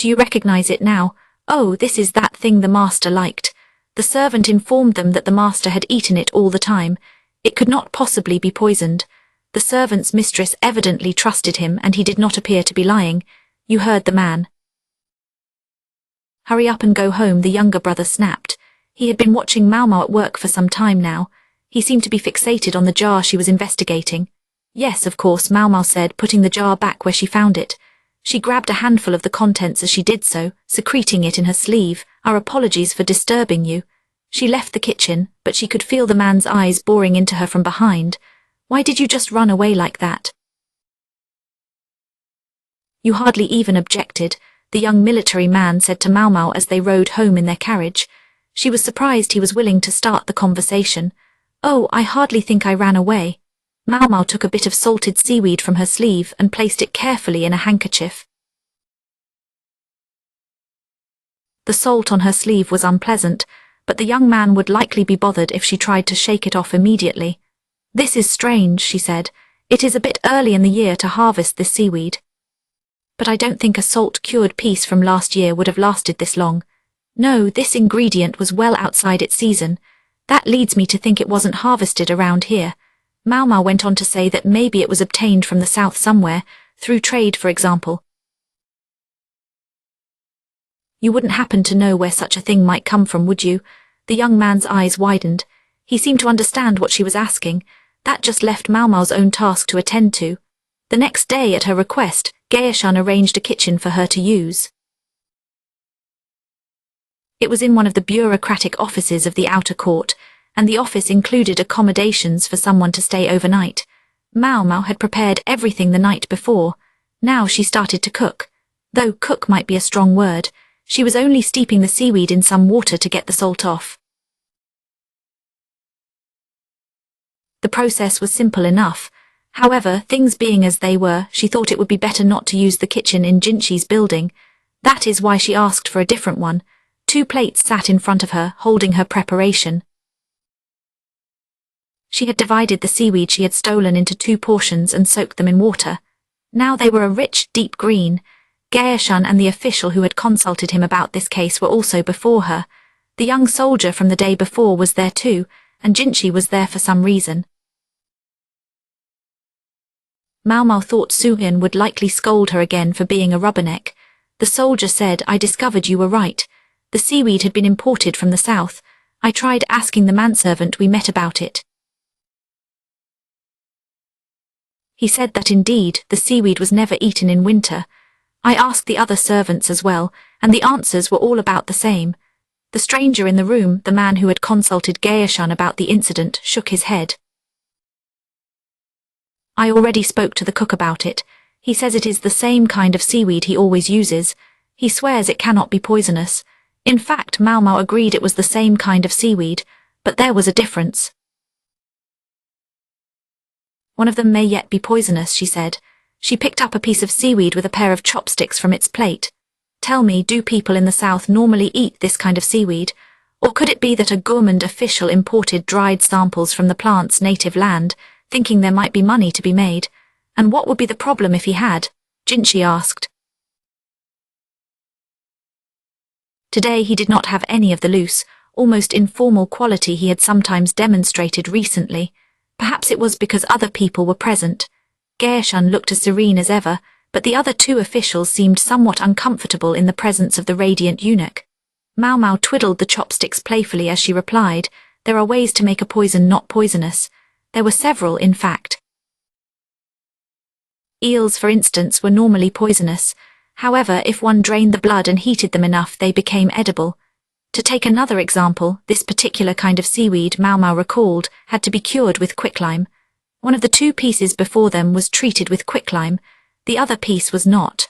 Do you recognize it now? Oh, this is that thing the master liked. The servant informed them that the master had eaten it all the time. It could not possibly be poisoned. The servant's mistress evidently trusted him, and he did not appear to be lying. You heard the man. Hurry up and go home, the younger brother snapped. He had been watching Maomao at work for some time now. He seemed to be fixated on the jar she was investigating. Yes, of course, Maomao said, putting the jar back where she found it. She grabbed a handful of the contents as she did so, secreting it in her sleeve. Our apologies for disturbing you. She left the kitchen, but she could feel the man's eyes boring into her from behind. Why did you just run away like that? You hardly even objected, the young military man said to Maomao as they rode home in their carriage. She was surprised he was willing to start the conversation. Oh, I hardly think I ran away. Maomao took a bit of salted seaweed from her sleeve and placed it carefully in a handkerchief. The salt on her sleeve was unpleasant, but the young man would likely be bothered if she tried to shake it off immediately. This is strange, she said. It is a bit early in the year to harvest this seaweed. But I don't think a salt-cured piece from last year would have lasted this long. No, this ingredient was well outside its season. That leads me to think it wasn't harvested around here. Maomao went on to say that maybe it was obtained from the south somewhere, through trade for example. You wouldn't happen to know where such a thing might come from, would you? The young man's eyes widened. He seemed to understand what she was asking. That just left Maomao's own task to attend to. The next day, at her request, Gaoshan arranged a kitchen for her to use. It was in one of the bureaucratic offices of the outer court, and the office included accommodations for someone to stay overnight. Maomao had prepared everything the night before. Now she started to cook. Though cook might be a strong word, she was only steeping the seaweed in some water to get the salt off. The process was simple enough. However, things being as they were, she thought it would be better not to use the kitchen in Jinshi's building. That is why she asked for a different one. 2 plates sat in front of her, holding her preparation. She had divided the seaweed she had stolen into 2 portions and soaked them in water. Now they were a rich, deep green. Gaoshan and the official who had consulted him about this case were also before her. The young soldier from the day before was there too, and Jinshi was there for some reason. Maomao thought Suhyun would likely scold her again for being a rubberneck. The soldier said, I discovered you were right. The seaweed had been imported from the south. I tried asking the manservant we met about it. He said that indeed, the seaweed was never eaten in winter. I asked the other servants as well, and the answers were all about the same. The stranger in the room, the man who had consulted Gaoshan about the incident, shook his head. I already spoke to the cook about it. He says it is the same kind of seaweed he always uses. He swears it cannot be poisonous. In fact, Maomao agreed it was the same kind of seaweed, but there was a difference. One of them may yet be poisonous, she said. She picked up a piece of seaweed with a pair of chopsticks from its plate. Tell me, do people in the south normally eat this kind of seaweed? Or could it be that a gourmand official imported dried samples from the plant's native land, thinking there might be money to be made? And what would be the problem if he had? Jinshi asked. Today he did not have any of the loose, almost informal quality he had sometimes demonstrated recently. Perhaps it was because other people were present. Gaoshan looked as serene as ever, but the other 2 officials seemed somewhat uncomfortable in the presence of the radiant eunuch. Maomao twiddled the chopsticks playfully as she replied, there are ways to make a poison not poisonous. There were several, in fact. Eels, for instance, were normally poisonous. However, if one drained the blood and heated them enough, they became edible. To take another example, this particular kind of seaweed, Maomao recalled, had to be cured with quicklime. One of the 2 pieces before them was treated with quicklime. The other piece was not.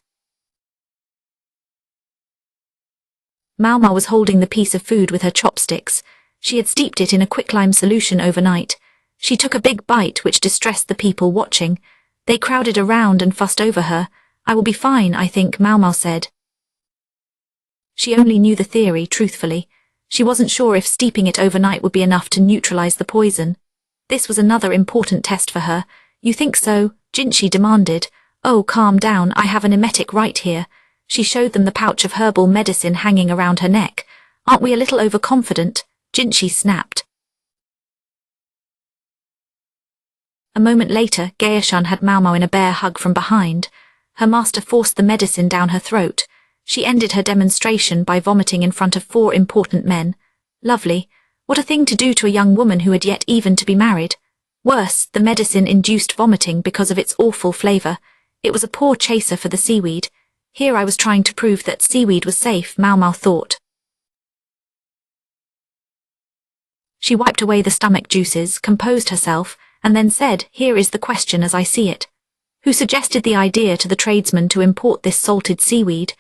Maomao was holding the piece of food with her chopsticks. She had steeped it in a quicklime solution overnight. She took a big bite, which distressed the people watching. They crowded around and fussed over her. I will be fine, I think, Maomao said. She only knew the theory, truthfully. She wasn't sure if steeping it overnight would be enough to neutralize the poison. This was another important test for her. You think so? Jinshi demanded. Oh, calm down, I have an emetic right here. She showed them the pouch of herbal medicine hanging around her neck. "Aren't we a little overconfident?" Jinchi snapped. A moment later, Gaoshan had Maomao in a bear hug from behind. Her master forced the medicine down her throat. She ended her demonstration by vomiting in front of 4 important men. Lovely. What a thing to do to a young woman who had yet even to be married. Worse, the medicine induced vomiting because of its awful flavor. It was a poor chaser for the seaweed. Here I was trying to prove that seaweed was safe, Maomao thought. She wiped away the stomach juices, composed herself, and then said, "Here is the question as I see it. Who suggested the idea to the tradesman to import this salted seaweed?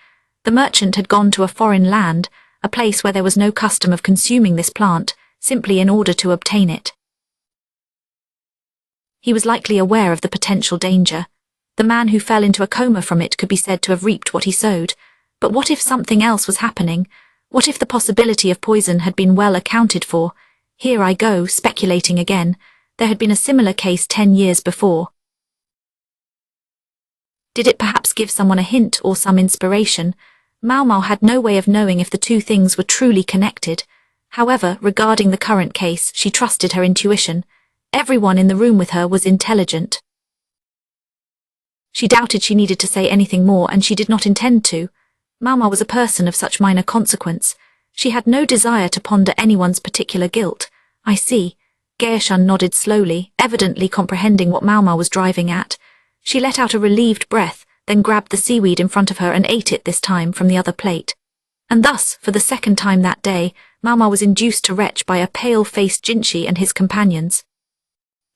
The merchant had gone to a foreign land, a place where there was no custom of consuming this plant, simply in order to obtain it. He was likely aware of the potential danger. The man who fell into a coma from it could be said to have reaped what he sowed. But what if something else was happening? What if the possibility of poison had been well accounted for? Here I go, speculating again. There had been a similar case 10 years before. Did it perhaps give someone a hint or some inspiration? Maomao had no way of knowing if the two things were truly connected. However, regarding the current case, she trusted her intuition. Everyone in the room with her was intelligent. She doubted she needed to say anything more, and she did not intend to. Maomao was a person of such minor consequence. She had no desire to ponder anyone's particular guilt. "I see." Gaoshan nodded slowly, evidently comprehending what Maomao was driving at. She let out a relieved breath, then grabbed the seaweed in front of her and ate it this time from the other plate. And thus, for the second time that day, Maomao was induced to retch by a pale-faced Jinchi and his companions.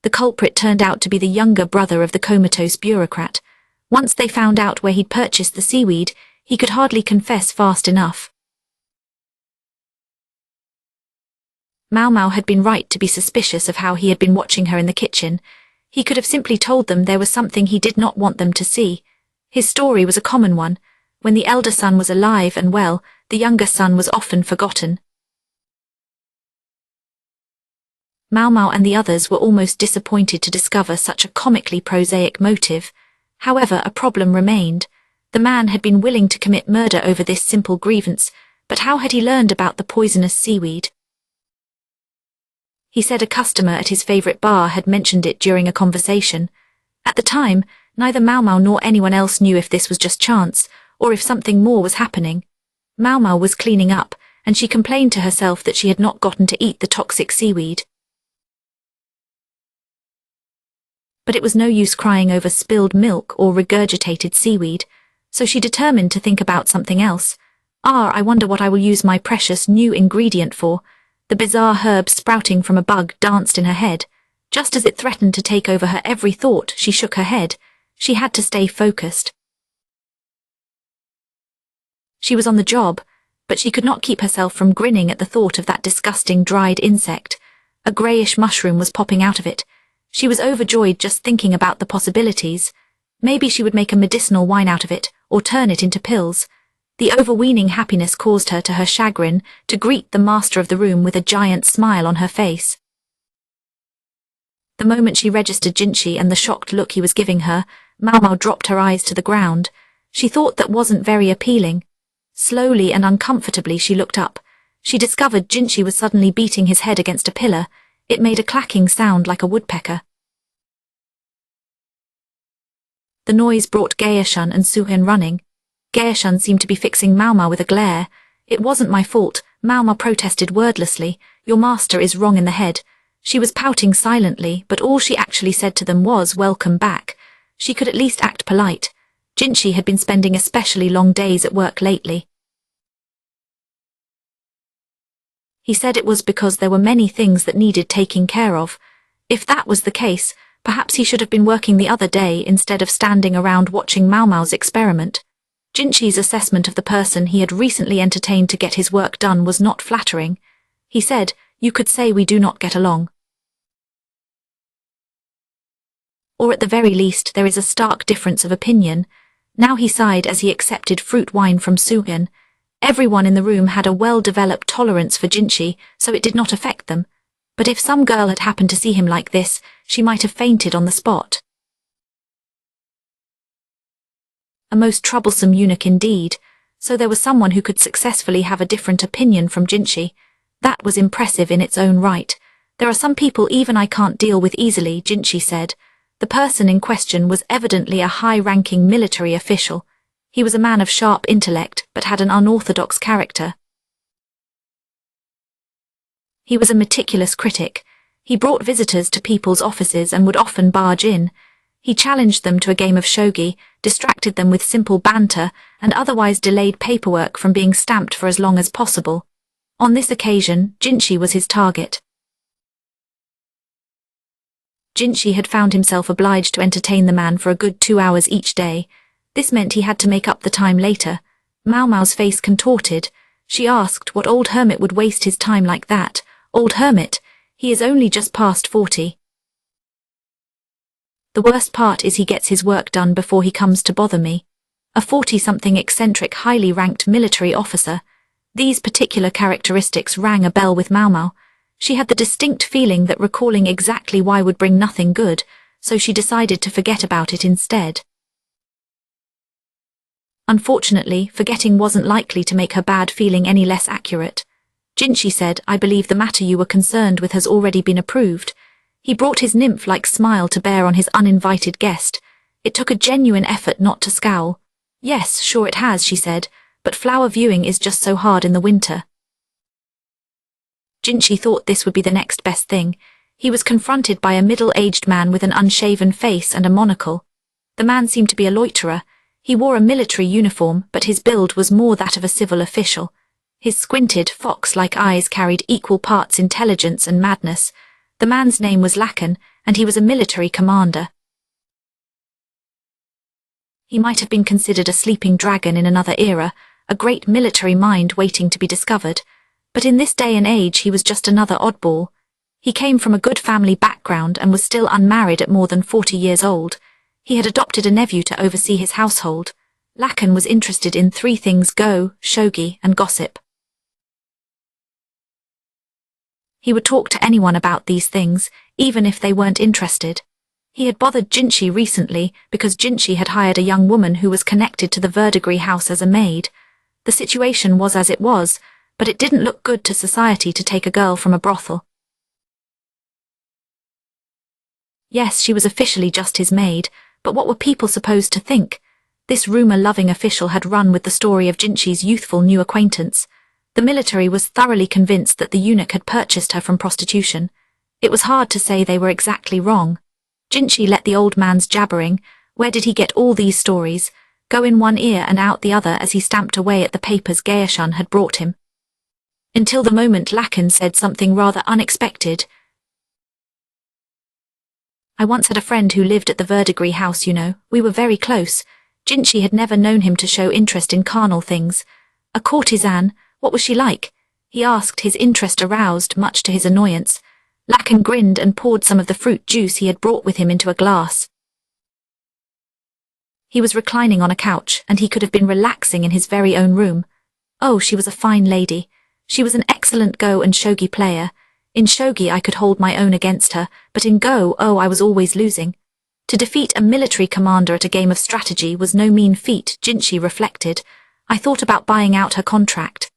The culprit turned out to be the younger brother of the comatose bureaucrat. Once they found out where he'd purchased the seaweed, he could hardly confess fast enough. Maomao had been right to be suspicious of how he had been watching her in the kitchen. He could have simply told them there was something he did not want them to see. His story was a common one. When the elder son was alive and well, the younger son was often forgotten. Maomao and the others were almost disappointed to discover such a comically prosaic motive. However, a problem remained. The man had been willing to commit murder over this simple grievance, but how had he learned about the poisonous seaweed? He said a customer at his favorite bar had mentioned it during a conversation. At the time, neither Maomao nor anyone else knew if this was just chance, or if something more was happening. Maomao was cleaning up, and she complained to herself that she had not gotten to eat the toxic seaweed. But it was no use crying over spilled milk or regurgitated seaweed, so she determined to think about something else. I wonder what I will use my precious new ingredient for. The bizarre herb sprouting from a bug danced in her head. Just as it threatened to take over her every thought, she shook her head. She had to stay focused. She was on the job, but she could not keep herself from grinning at the thought of that disgusting dried insect. A greyish mushroom was popping out of it. She was overjoyed just thinking about the possibilities. Maybe she would make a medicinal wine out of it, or turn it into pills. The overweening happiness caused her, to her chagrin, to greet the master of the room with a giant smile on her face. The moment she registered Jinchi and the shocked look he was giving her, Maomao dropped her eyes to the ground. She thought that wasn't very appealing. Slowly and uncomfortably she looked up. She discovered Jinchi was suddenly beating his head against a pillar. It made a clacking sound like a woodpecker. The noise brought Gaoshan and Suhin running. Gaoshan seemed to be fixing Maomao with a glare. "It wasn't my fault," Maomao protested wordlessly. "Your master is wrong in the head." She was pouting silently, but all she actually said to them was, "Welcome back." She could at least act polite. Jinchi had been spending especially long days at work lately. He said it was because there were many things that needed taking care of. If that was the case, perhaps he should have been working the other day instead of standing around watching Maomao's experiment. Jinchi's assessment of the person he had recently entertained to get his work done was not flattering. He said, "You could say we do not get along. Or at the very least there is a stark difference of opinion." Now he sighed as he accepted fruit wine from Suhin. Everyone in the room had a well-developed tolerance for Jinchi, so it did not affect them. But if some girl had happened to see him like this, she might have fainted on the spot. A most troublesome eunuch indeed. So there was someone who could successfully have a different opinion from Jinchi. That was impressive in its own right. There are some people even I can't deal with easily, Jinchi said. The person in question was evidently a high-ranking military official. He was a man of sharp intellect, but had an unorthodox character. He was a meticulous critic. He brought visitors to people's offices and would often barge in. He challenged them to a game of shogi, distracted them with simple banter, and otherwise delayed paperwork from being stamped for as long as possible. On this occasion, Jinchi was his target. Jinchi had found himself obliged to entertain the man for a good 2 hours each day. This meant he had to make up the time later. Maomao's face contorted. She asked what old hermit would waste his time like that. Old hermit? He is only just past 40. The worst part is he gets his work done before he comes to bother me. A 40-something eccentric, highly ranked military officer. These particular characteristics rang a bell with Maomao. She had the distinct feeling that recalling exactly why would bring nothing good, so she decided to forget about it instead. Unfortunately, forgetting wasn't likely to make her bad feeling any less accurate. Jinchi said, "I believe the matter you were concerned with has already been approved." He brought his nymph-like smile to bear on his uninvited guest. It took a genuine effort not to scowl. "Yes, sure it has," she said, "but flower viewing is just so hard in the winter." Jinchi thought this would be the next best thing. He was confronted by a middle-aged man with an unshaven face and a monocle. The man seemed to be a loiterer. He wore a military uniform, but his build was more that of a civil official. His squinted, fox-like eyes carried equal parts intelligence and madness. The man's name was Lacan, and he was a military commander. He might have been considered a sleeping dragon in another era, a great military mind waiting to be discovered. But in this day and age he was just another oddball. He came from a good family background and was still unmarried at more than 40 years old. He had adopted a nephew to oversee his household. Lacan was interested in 3 things: go, shogi, and gossip. He would talk to anyone about these things, even if they weren't interested. He had bothered Jinchi recently because Jinchi had hired a young woman who was connected to the Verdigris house as a maid. The situation was as it was, but it didn't look good to society to take a girl from a brothel. Yes, she was officially just his maid, but what were people supposed to think? This rumor-loving official had run with the story of Jinchi's youthful new acquaintance. The military was thoroughly convinced that the eunuch had purchased her from prostitution. It was hard to say they were exactly wrong. Jinchi let the old man's jabbering. Where did he get all these stories? Go in one ear and out the other as he stamped away at the papers Gaoshan had brought him. Until the moment Lacan said something rather unexpected. "I once had a friend who lived at the Verdigris house, you know. We were very close." Jinchi had never known him to show interest in carnal things. "A courtesan? What was she like?" he asked, his interest aroused, much to his annoyance. Lacan grinned and poured some of the fruit juice he had brought with him into a glass. He was reclining on a couch, and he could have been relaxing in his very own room. "Oh, she was a fine lady. She was an excellent Go and shogi player. In shogi I could hold my own against her, but in Go, oh, I was always losing." To defeat a military commander at a game of strategy was no mean feat, Jinchi reflected. "I thought about buying out her contract.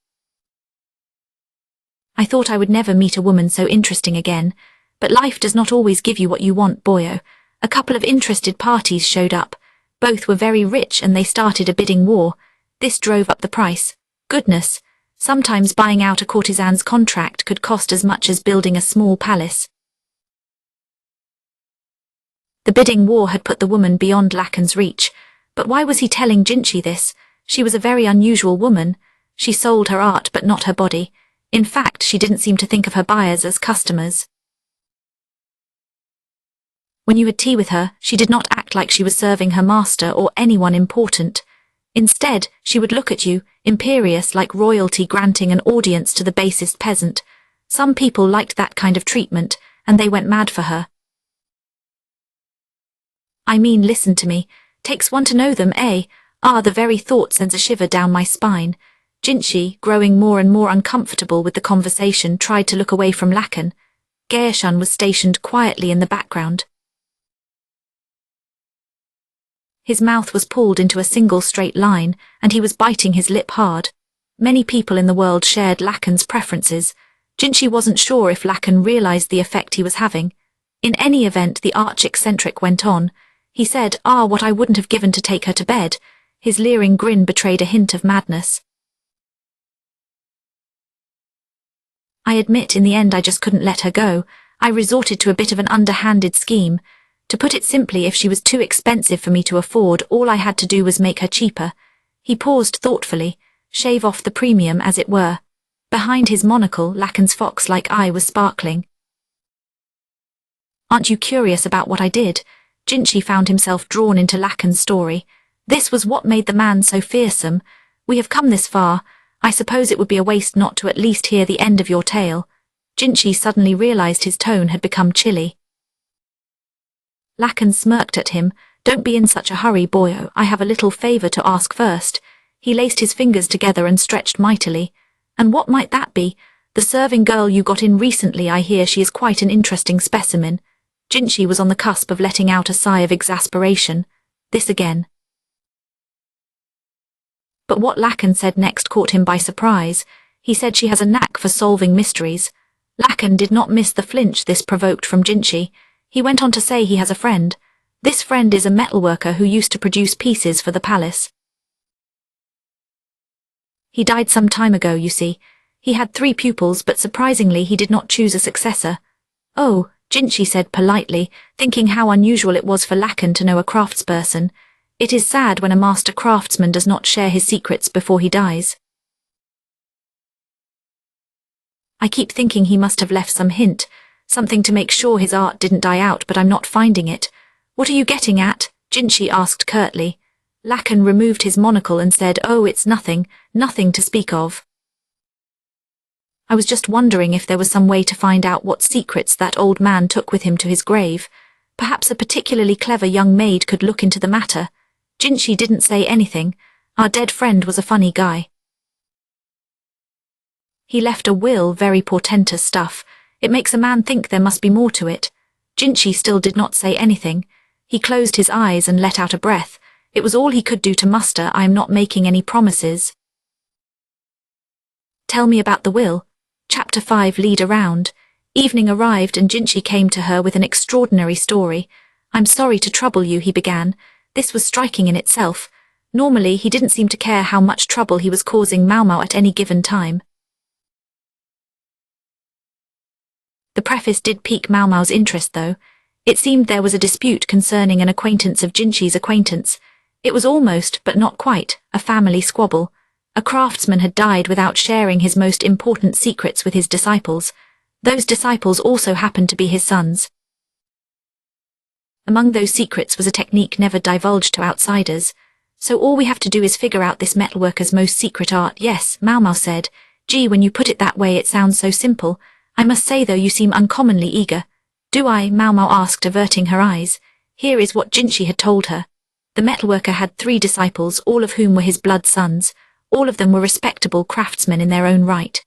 I thought I would never meet a woman so interesting again, but life does not always give you what you want, boyo." A couple of interested parties showed up. Both were very rich and they started a bidding war. This drove up the price. Goodness, sometimes buying out a courtesan's contract could cost as much as building a small palace. The bidding war had put the woman beyond Lacan's reach. But why was he telling Jinchi this? She was a very unusual woman. She sold her art but not her body. In fact, she didn't seem to think of her buyers as customers. When you had tea with her, she did not act like she was serving her master or anyone important. Instead, she would look at you, imperious like royalty granting an audience to the basest peasant. Some people liked that kind of treatment, and they went mad for her. I mean, listen to me. Takes one to know them, eh? Ah, the very thought sends a shiver down my spine. Jinchi, growing more and more uncomfortable with the conversation, tried to look away from Lacan. Gaoshan was stationed quietly in the background. His mouth was pulled into a single straight line, and he was biting his lip hard. Many people in the world shared Lacan's preferences. Jinchi wasn't sure if Lacan realized the effect he was having. In any event, the arch-eccentric went on. He said, what I wouldn't have given to take her to bed. His leering grin betrayed a hint of madness. I admit in the end I just couldn't let her go. I resorted to a bit of an underhanded scheme. To put it simply, if she was too expensive for me to afford, all I had to do was make her cheaper. He paused thoughtfully, shave off the premium as it were. Behind his monocle, Lacan's fox-like eye was sparkling. Aren't you curious about what I did? Jinchi found himself drawn into Lacan's story. This was what made the man so fearsome. We have come this far. I suppose it would be a waste not to at least hear the end of your tale. Jinchi suddenly realized his tone had become chilly. Lacan smirked at him. Don't be in such a hurry, boyo. I have a little favor to ask first. He laced his fingers together and stretched mightily. And what might that be? The serving girl you got in recently, I hear she is quite an interesting specimen. Jinchi was on the cusp of letting out a sigh of exasperation. This again. But what Lacan said next caught him by surprise. He said she has a knack for solving mysteries. Lacan did not miss the flinch this provoked from Jinchi. He went on to say he has a friend. This friend is a metalworker who used to produce pieces for the palace. He died some time ago, you see. He had 3 pupils, but surprisingly he did not choose a successor. Oh, Jinchi said politely, thinking how unusual it was for Lacan to know a craftsperson. It is sad when a master craftsman does not share his secrets before he dies. I keep thinking he must have left some hint, something to make sure his art didn't die out, but I'm not finding it. What are you getting at? Jinchi asked curtly. Lacan removed his monocle and said, it's nothing to speak of. I was just wondering if there was some way to find out what secrets that old man took with him to his grave. Perhaps a particularly clever young maid could look into the matter. Jinchi didn't say anything. Our dead friend was a funny guy. He left a will, very portentous stuff. It makes a man think there must be more to it. Jinchi still did not say anything. He closed his eyes and let out a breath. It was all he could do to muster, I am not making any promises. Tell me about the will. Chapter 5 lead around. Evening arrived and Jinchi came to her with an extraordinary story. I'm sorry to trouble you, he began. This was striking in itself. Normally he didn't seem to care how much trouble he was causing Maomao at any given time. The preface did pique Maomao's interest though. It seemed there was a dispute concerning an acquaintance of Jinchi's acquaintance. It was almost, but not quite, a family squabble. A craftsman had died without sharing his most important secrets with his disciples. Those disciples also happened to be his sons. Among those secrets was a technique never divulged to outsiders. So all we have to do is figure out this metalworker's most secret art. Yes, Maomao said. Gee, when you put it that way it sounds so simple. I must say though you seem uncommonly eager. Do I? Maomao asked, averting her eyes. Here is what Jinchi had told her. The metalworker had 3 disciples, all of whom were his blood sons. All of them were respectable craftsmen in their own right.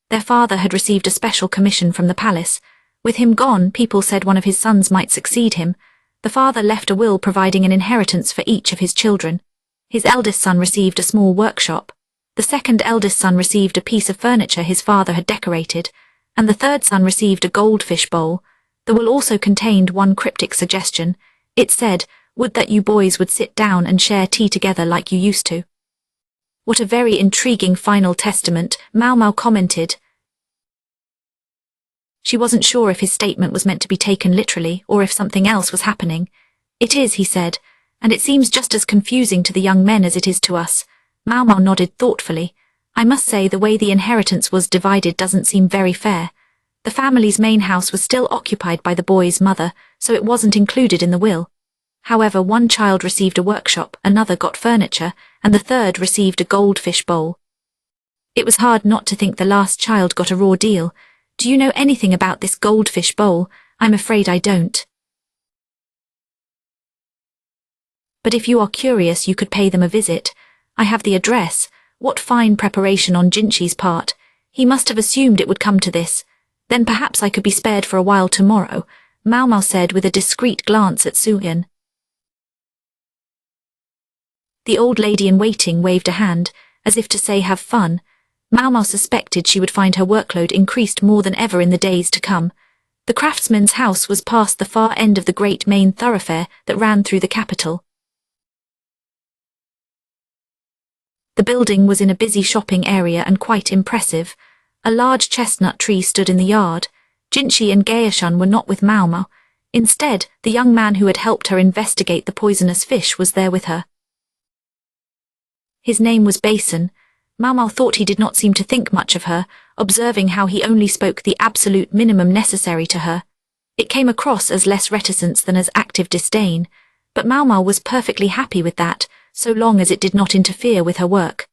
Their father had received a special commission from the palace. With him gone, people said one of his sons might succeed him. The father left a will providing an inheritance for each of his children. His eldest son received a small workshop. The second eldest son received a piece of furniture his father had decorated, and the third son received a goldfish bowl. The will also contained one cryptic suggestion. It said, would that you boys would sit down and share tea together like you used to. What a very intriguing final testament, Maomao commented. She wasn't sure if his statement was meant to be taken literally or if something else was happening. It is, he said, and it seems just as confusing to the young men as it is to us. Maomao nodded thoughtfully. I must say the way the inheritance was divided doesn't seem very fair. The family's main house was still occupied by the boy's mother, so it wasn't included in the will. However, one child received a workshop, another got furniture, and the third received a goldfish bowl. It was hard not to think the last child got a raw deal. Do you know anything about this goldfish bowl? I'm afraid I don't. But if you are curious, you could pay them a visit. I have the address. What fine preparation on Jinchi's part. He must have assumed it would come to this. Then perhaps I could be spared for a while tomorrow. Maomao said with a discreet glance at Suyin. The old lady-in-waiting waved a hand, as if to say have fun. Maomao suspected she would find her workload increased more than ever in the days to come. The craftsman's house was past the far end of the great main thoroughfare that ran through the capital. The building was in a busy shopping area and quite impressive. A large chestnut tree stood in the yard. Jinshi and Gaoshun were not with Maomao. Instead, the young man who had helped her investigate the poisonous fish was there with her. His name was Basin. Maomao thought he did not seem to think much of her, observing how he only spoke the absolute minimum necessary to her. It came across as less reticence than as active disdain, but Maomao was perfectly happy with that, so long as it did not interfere with her work.